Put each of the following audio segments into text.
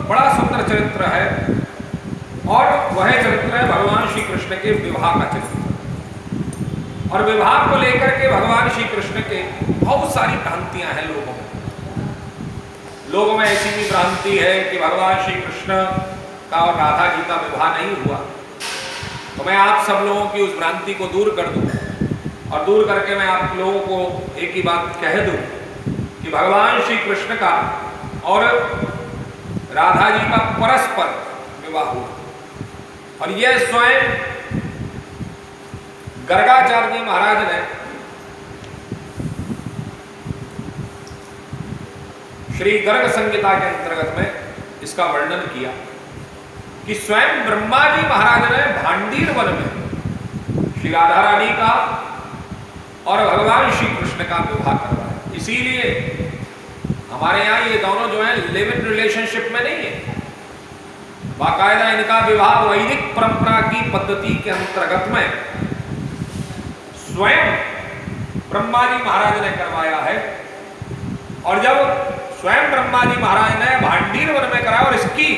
बड़ा सुंदर चरित्र है और वह चरित्र है भगवान श्री कृष्ण के विवाह का चरित्र। और विवाह को लेकर के भगवान श्री कृष्ण के बहुत सारी भ्रांतियां हैं लोगों में। लोगों में ऐसी भी भ्रांति है कि भगवान श्री कृष्ण का और राधा जी का विवाह नहीं हुआ। तो मैं आप सब लोगों की उस भ्रांति को दूर कर दूं और दूर करके मैं आप लोगों को एक ही बात कह दूं कि भगवान श्री कृष्ण का और राधा जी का परस्पर विवाह हुआ। और यह स्वयं गर्गाचार्य जी महाराज ने श्री गर्ग संहिता के अंतर्गत में इसका वर्णन किया कि स्वयं ब्रह्मा जी महाराज ने भांडीर वन में श्री राधा रानी का और भगवान श्री कृष्ण का विवाह करवाया। इसीलिए हमारे यहाँ ये दोनों जो है लिव इन रिलेशनशिप में नहीं है, बाकायदा इनका विवाह वैदिक परंपरा की पद्धति के अंतर्गत में स्वयं ब्रह्मा जी महाराज ने करवाया है। और जब स्वयं ब्रह्मा जी महाराज ने भांडीर वन में कराया और इसकी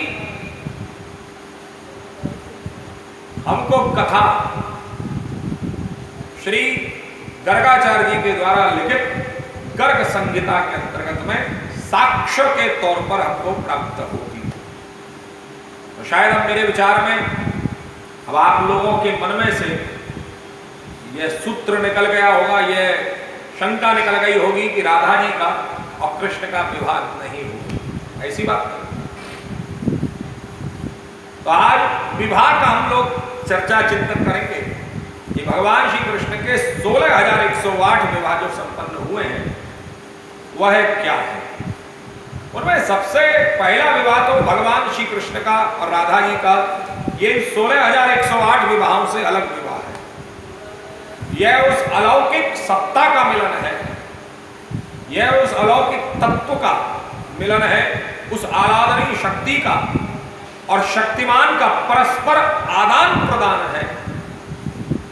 हमको कथा श्री गर्गाचार्य जी के द्वारा लिखित गर्ग संहिता के अंतर्गत में साक्ष्य के तौर पर हमको प्राप्त होगी। तो शायद हम मेरे विचार में अब आप लोगों के मन में से यह सूत्र निकल गया होगा, यह शंका निकल गई होगी कि राधा जी का और कृष्ण का विवाह नहीं होगा। ऐसी बात नहीं। तो आज विवाह का हम लोग चर्चा चिंतन करेंगे कि भगवान श्री कृष्ण के 16,108 विवाह जो संपन्न हुए हैं वह क्या है। उनमें सबसे पहला विवाह तो भगवान श्री कृष्ण का और राधा जी का ये 16,108 विवाहों से अलग विवाह है। यह उस अलौकिक सत्ता का मिलन है, यह उस अलौकिक तत्व का मिलन है, उस आराधनीय शक्ति का और शक्तिमान का परस्पर आदान प्रदान है,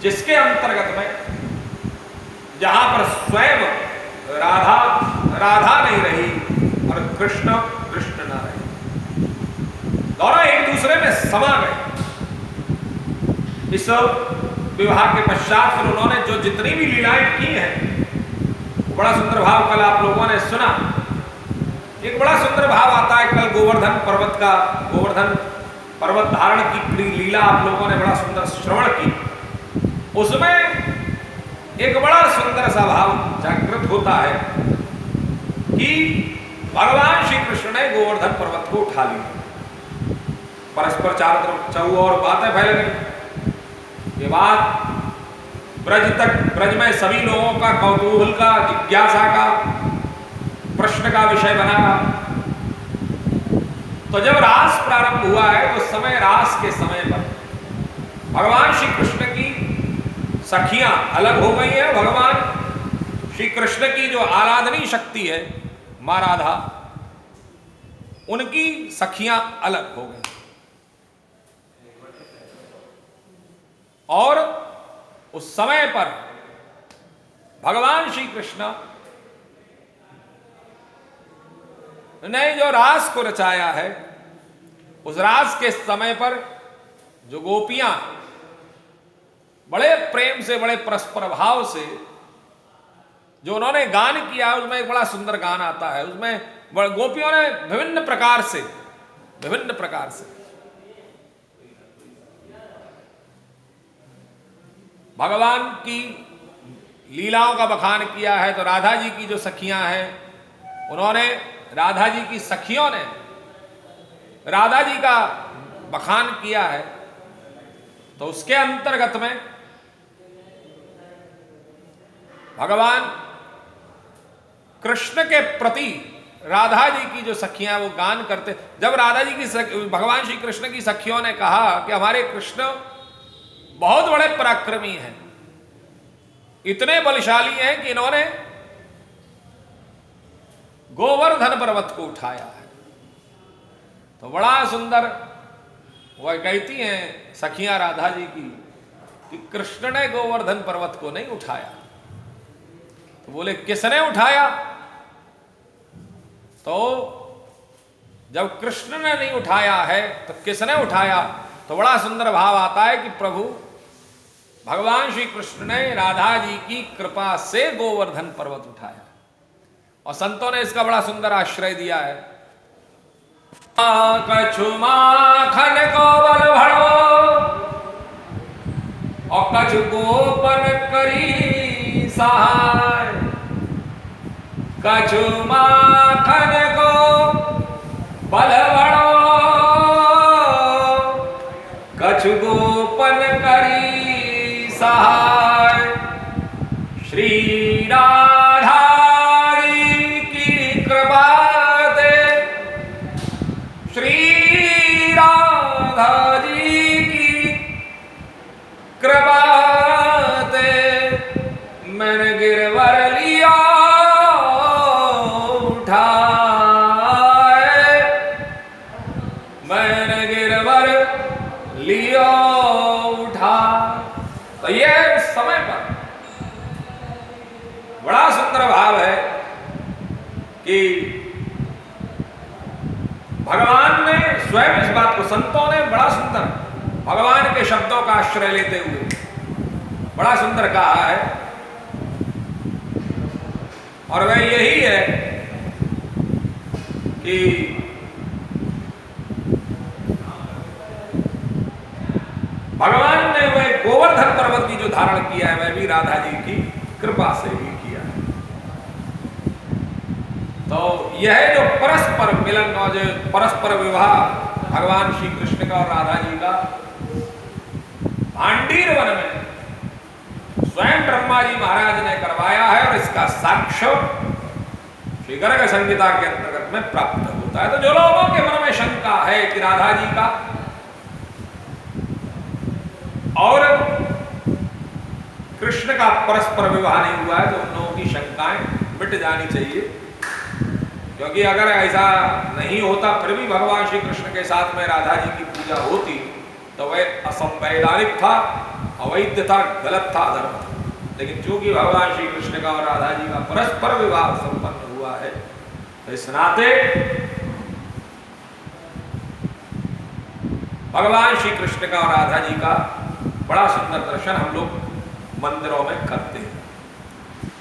जिसके अंतर्गत में जहां पर स्वयं राधा नहीं रही और कृष्ण न रहे, दोनों एक दूसरे में समा गए। इस विवाह के पश्चात फिर उन्होंने जो जितनी भी लीलाएं की हैं, बड़ा सुंदर भाव कल आप लोगों ने सुना। एक बड़ा सुंदर भाव आता है कल गोवर्धन पर्वत का, गोवर्धन पर्वत धारण की लीला आप लोगों ने बड़ा सुंदर श्रवण की। उसमें एक बड़ा सुंदर सा भाव जागृत होता है कि भगवान श्री कृष्ण ने गोवर्धन पर्वत को उठा लिया। परस्पर चारों तरफ और बातें फैल गई। ये बात ब्रज में सभी लोगों का कौतूहल का, जिज्ञासा का, प्रश्न का विषय बना। तो जब रास प्रारंभ हुआ है तो समय रास के समय पर भगवान श्री कृष्ण की सखियां अलग हो गई हैं। भगवान श्री कृष्ण की जो आराधनीय शक्ति है मां राधा, उनकी सखियां अलग हो गई। और उस समय पर भगवान श्री कृष्ण ने जो रास को रचाया है, उस रास के समय पर जो गोपियां बड़े प्रेम से, बड़े परस्पर भाव से जो उन्होंने गान किया, उसमें एक बड़ा सुंदर गान आता है। उसमें गोपियों ने विभिन्न प्रकार से भगवान की लीलाओं का बखान किया है। तो राधा जी की जो सखियां हैं, उन्होंने राधा जी की सखियों ने राधा जी का बखान किया है। तो उसके अंतर्गत में भगवान कृष्ण के प्रति राधा जी की जो सखियां वो गान करते। जब राधा जी की भगवान श्री कृष्ण की सखियों ने कहा कि हमारे कृष्ण बहुत बड़े पराक्रमी हैं, इतने बलशाली हैं कि इन्होंने गोवर्धन पर्वत को उठाया है, तो बड़ा सुंदर वह कहती हैं सखियां राधा जी की कि कृष्ण ने गोवर्धन पर्वत को नहीं उठाया। तो बोले किसने उठाया? तो जब कृष्ण ने नहीं उठाया है तो किसने उठाया? तो बड़ा सुंदर भाव आता है कि प्रभु भगवान श्री कृष्ण ने राधा जी की कृपा से गोवर्धन पर्वत उठाया। और संतों ने इसका बड़ा सुंदर आश्रय दिया है। कछु माखन को बल भड़ो और कछु गोपन करी सहाय। कछु माखन को बल भड़ो कछु गोपन करी सहाय। श्री राधा जी की कृपा ते, श्री राधा जी की कृपा ते मैंने गिरवर लिया उठाए। मैंने गिरवर लिया उठा। तो ये उस समय पर बड़ा सुंदर भाव है कि भगवान ने स्वयं इस बात को, संतों ने बड़ा सुंदर भगवान के शब्दों का आश्रय लेते हुए बड़ा सुंदर कहा है। और वह यही है कि भगवान ने वह गोवर्धन पर्वत की जो धारण किया है वह भी राधा जी की कृपा से ही किया है। तो यह जो परस्पर मिलन और जो परस्पर विवाह भगवान श्री कृष्ण का और राधा जी का भांडीर वन में स्वयं ब्रह्मा जी महाराज ने करवाया है और इसका साक्ष्य श्री गर्ग संहिता के अंतर्गत में प्राप्त होता है। तो जो लोगों के मन में शंका है कि राधा जी का और कृष्ण का परस्पर विवाह नहीं हुआ है तो उन लोगों की शंकाएं मिट जानी चाहिए। क्योंकि अगर ऐसा नहीं होता फिर भी भगवान श्री कृष्ण के साथ में राधा जी की पूजा होती तो वह असंवैधानिक था, अवैध था, गलत था, अधर्म था। लेकिन चूंकि भगवान श्री कृष्ण का और राधा जी का परस्पर विवाह संपन्न हुआ है तो इस नाते भगवान श्री कृष्ण का और राधा जी का बड़ा सुंदर दर्शन हम लोग मंदिरों में करते हैं।